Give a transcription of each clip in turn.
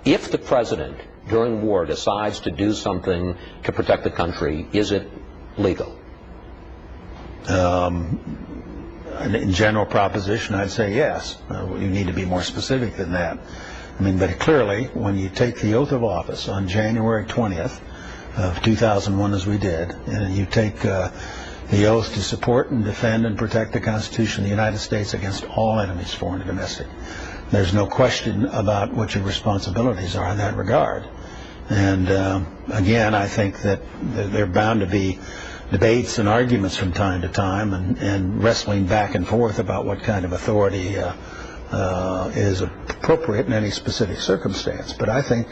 If the president during war decides to do something to protect the country, is it legal? In general proposition, I'd say yes. You need to be more specific than that. I mean, but clearly, when you take the oath of office on January 20th of 2001, as we did, and you take the oath to support and defend and protect the Constitution of the United States against all enemies, foreign and domestic, there's no question about what your responsibilities are in that regard. And again, I think that there are bound to be debates and arguments from time to time, and wrestling back and forth about what kind of authority is appropriate in any specific circumstance. But I think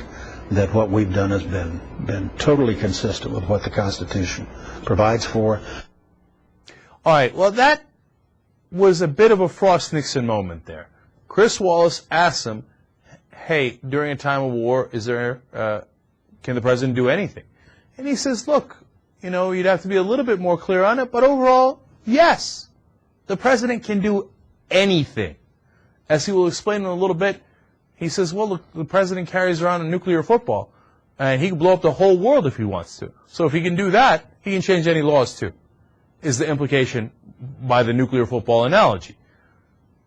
that what we've done has been totally consistent with what the Constitution provides for. All right, well, that was a bit of a Frost-Nixon moment there. Chris Wallace asked him, hey, during a time of war, can the president do anything? And he says, look, you know, you'd have to be a little bit more clear on it, but overall, yes, the president can do anything. As he will explain in a little bit, he says, well, look, the president carries around a nuclear football, and he can blow up the whole world if he wants to. So if he can do that, he can change any laws too, is the implication by the nuclear football analogy.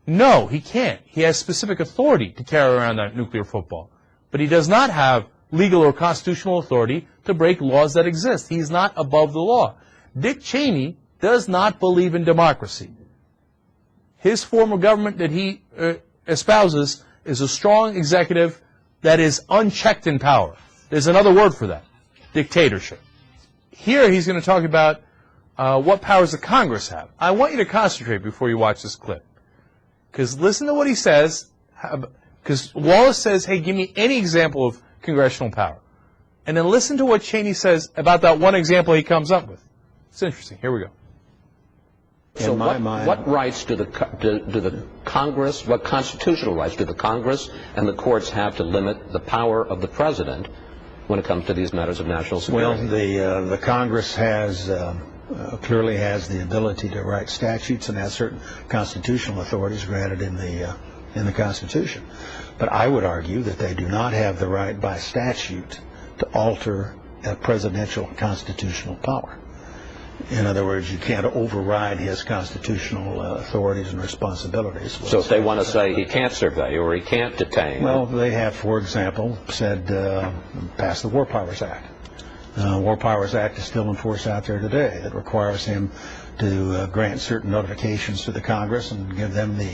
No, he can't. He has specific authority to carry around that nuclear football, but he does not have legal or constitutional authority to break laws that exist. He's not above the law. Dick Cheney does not believe in democracy. His form of government that he espouses is a strong executive that is unchecked in power. There's another word for that, dictatorship. Here he's going to talk about what powers the Congress have. I want you to concentrate before you watch this clip, because listen to what he says, because Wallace says, hey, give me any example of congressional power. And then listen to what Cheney says about that one example he comes up with. It's interesting. Here we go. So what rights do the Congress, what constitutional rights do the Congress and the courts have to limit the power of the president when it comes to these matters of national security? Well, the Congress clearly has the ability to write statutes and has certain constitutional authorities granted in the Constitution. But I would argue that they do not have the right by statute to alter a presidential constitutional power. In other words, you can't override his constitutional authorities and responsibilities. So if they want to say he can't survey or he can't detain? Well, they have, for example, said pass the War Powers Act. War Powers Act is still in force out there today. That requires him to grant certain notifications to the Congress and give them the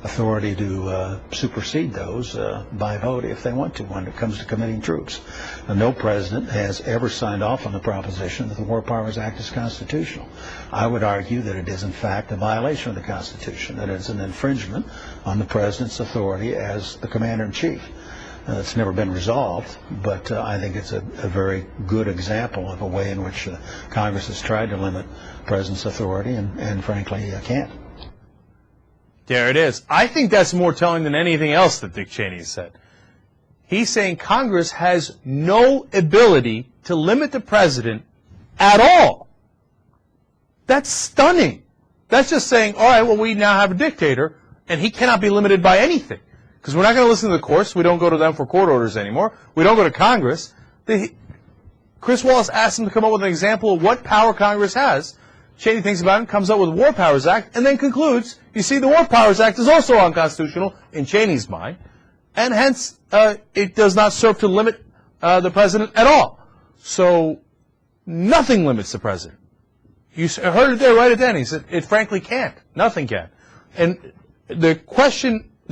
authority to supersede those by vote if they want to when it comes to committing troops. No president has ever signed off on the proposition that the War Powers Act is constitutional. I would argue that it is in fact a violation of the Constitution, that it's an infringement on the president's authority as the commander-in-chief. It's never been resolved, but I think it's a very good example of a way in which Congress has tried to limit the president's authority and frankly, can't. There it is. I think that's more telling than anything else that Dick Cheney said. He's saying Congress has no ability to limit the president at all. That's stunning. That's just saying, all right, well, we now have a dictator, and he cannot be limited by anything. Because we're not going to listen to the courts. We don't go to them for court orders anymore. We don't go to Congress. Chris Wallace asked him to come up with an example of what power Congress has. Cheney thinks about it, comes up with the War Powers Act, and then concludes, you see, the War Powers Act is also unconstitutional in Cheney's mind, and hence it does not serve to limit the president at all. So nothing limits the president. You heard it there right at the end. He said, it frankly can't. Nothing can. And the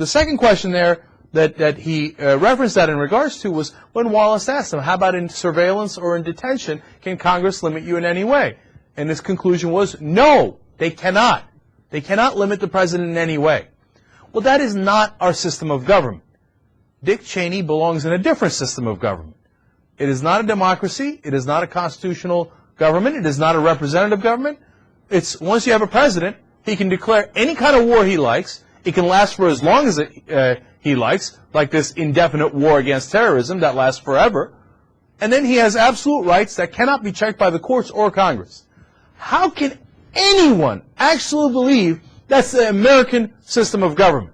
second question there that he referenced that in regards to was when Wallace asked him, how about in surveillance or in detention, can Congress limit you in any way? And his conclusion was, no, they cannot. They cannot limit the president in any way. Well, that is not our system of government. Dick Cheney belongs in a different system of government. It is not a democracy. It is not a constitutional government. It is not a representative government. It's once you have a president, he can declare any kind of war he likes. It can last for as long as he likes, like this indefinite war against terrorism that lasts forever. And then he has absolute rights that cannot be checked by the courts or Congress. How can anyone actually believe that's the American system of government?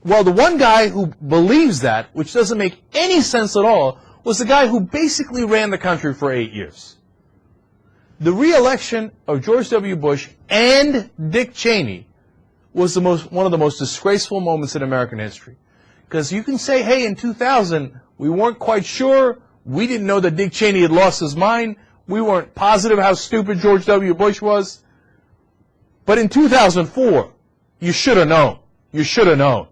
Well, the one guy who believes that, which doesn't make any sense at all, was the guy who basically ran the country for 8 years. The re-election of George W. Bush and Dick Cheney was one of the most disgraceful moments in American history. Because you can say, hey, in 2000, we weren't quite sure. We didn't know that Dick Cheney had lost his mind. We weren't positive how stupid George W. Bush was. But in 2004, you should have known. You should have known.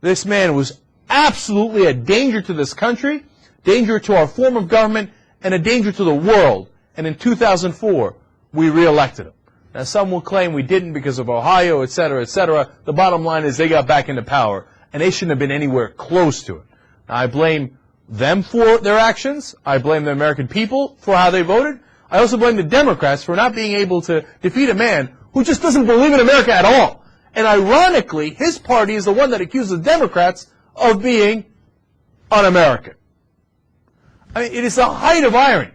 This man was absolutely a danger to this country, danger to our form of government, and a danger to the world. And in 2004, we reelected him. Now, some will claim we didn't because of Ohio, et cetera, et cetera. The bottom line is they got back into power, and they shouldn't have been anywhere close to it. Now, I blame them for their actions. I blame the American people for how they voted. I also blame the Democrats for not being able to defeat a man who just doesn't believe in America at all. And ironically, his party is the one that accuses the Democrats of being un-American. I mean, it is the height of irony.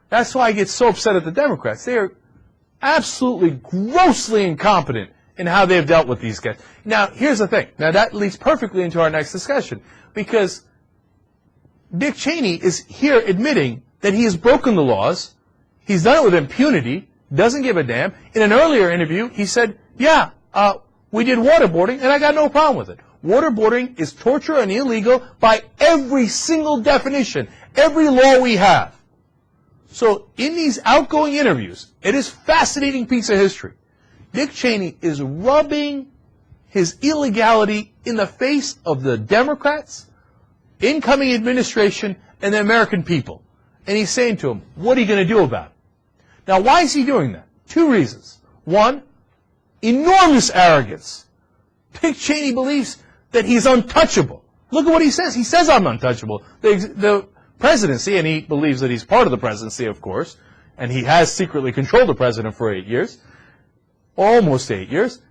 That's why I get so upset at the Democrats. They are absolutely grossly incompetent in how they've dealt with these guys. Now, here's the thing. Now, that leads perfectly into our next discussion, because Dick Cheney is here admitting that he has broken the laws. He's done it with impunity, doesn't give a damn. In an earlier interview, he said, yeah, we did waterboarding, and I got no problem with it. Waterboarding is torture and illegal by every single definition, every law we have. So in these outgoing interviews, it is a fascinating piece of history. Dick Cheney is rubbing his illegality in the face of the Democrats, incoming administration, and the American people. And he's saying to them, what are you going to do about it? Now, why is he doing that? Two reasons. One, enormous arrogance. Dick Cheney believes that he's untouchable. Look at what he says. He says, I'm untouchable. The presidency, and he believes that he's part of the presidency, of course, and he has secretly controlled the president for 8 years, almost 8 years.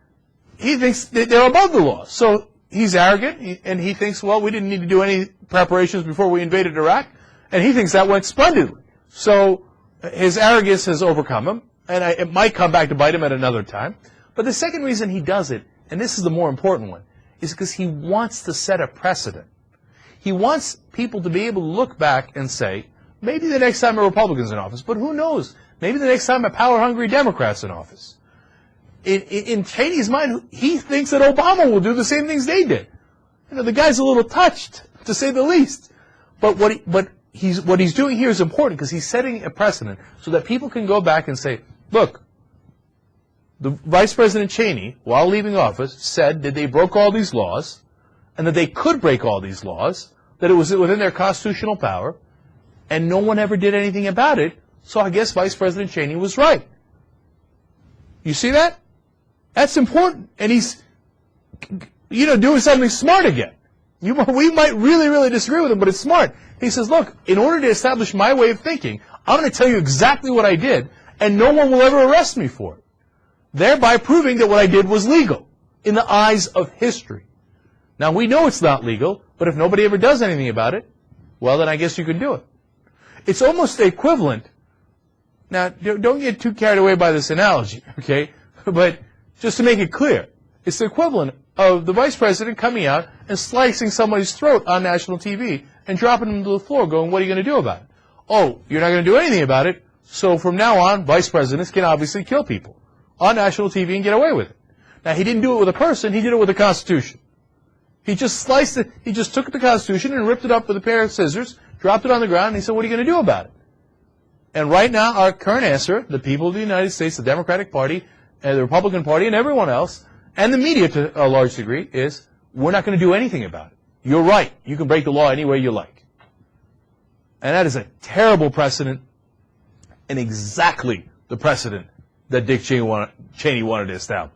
He thinks that they're above the law. So he's arrogant, and he thinks, well, we didn't need to do any preparations before we invaded Iraq, and he thinks that went splendidly. So his arrogance has overcome him, and it might come back to bite him at another time. But the second reason he does it, and this is the more important one, is because he wants to set a precedent. He wants people to be able to look back and say, maybe the next time a Republican's in office, but who knows? Maybe the next time a power-hungry Democrat's in office. In Cheney's mind, he thinks that Obama will do the same things they did. You know, the guy's a little touched, to say the least. But what he's doing here is important because he's setting a precedent so that people can go back and say, look, the Vice President Cheney, while leaving office, said that they broke all these laws and that they could break all these laws, that it was within their constitutional power, and no one ever did anything about it, so I guess Vice President Cheney was right. You see that? That's important. And he's, doing something smart again. We might really, really disagree with him, but it's smart. He says, look, in order to establish my way of thinking, I'm going to tell you exactly what I did, and no one will ever arrest me for it. Thereby proving that what I did was legal in the eyes of history. Now, we know it's not legal, but if nobody ever does anything about it, well, then I guess you can do it. It's almost the equivalent. Now, don't get too carried away by this analogy, okay? But just to make it clear, it's the equivalent of the vice president coming out and slicing somebody's throat on national TV and dropping them to the floor going, what are you going to do about it? Oh, you're not going to do anything about it, so from now on, vice presidents can obviously kill people on national TV and get away with it. Now, he didn't do it with a person, he did it with the Constitution. He just sliced it, he just took the Constitution and ripped it up with a pair of scissors, dropped it on the ground, and he said, what are you going to do about it? And right now, our current answer, the people of the United States, the Democratic Party, and the Republican Party, and everyone else, and the media to a large degree, is we're not going to do anything about it. You're right. You can break the law any way you like. And that is a terrible precedent, and exactly the precedent that Dick Cheney wanted to establish.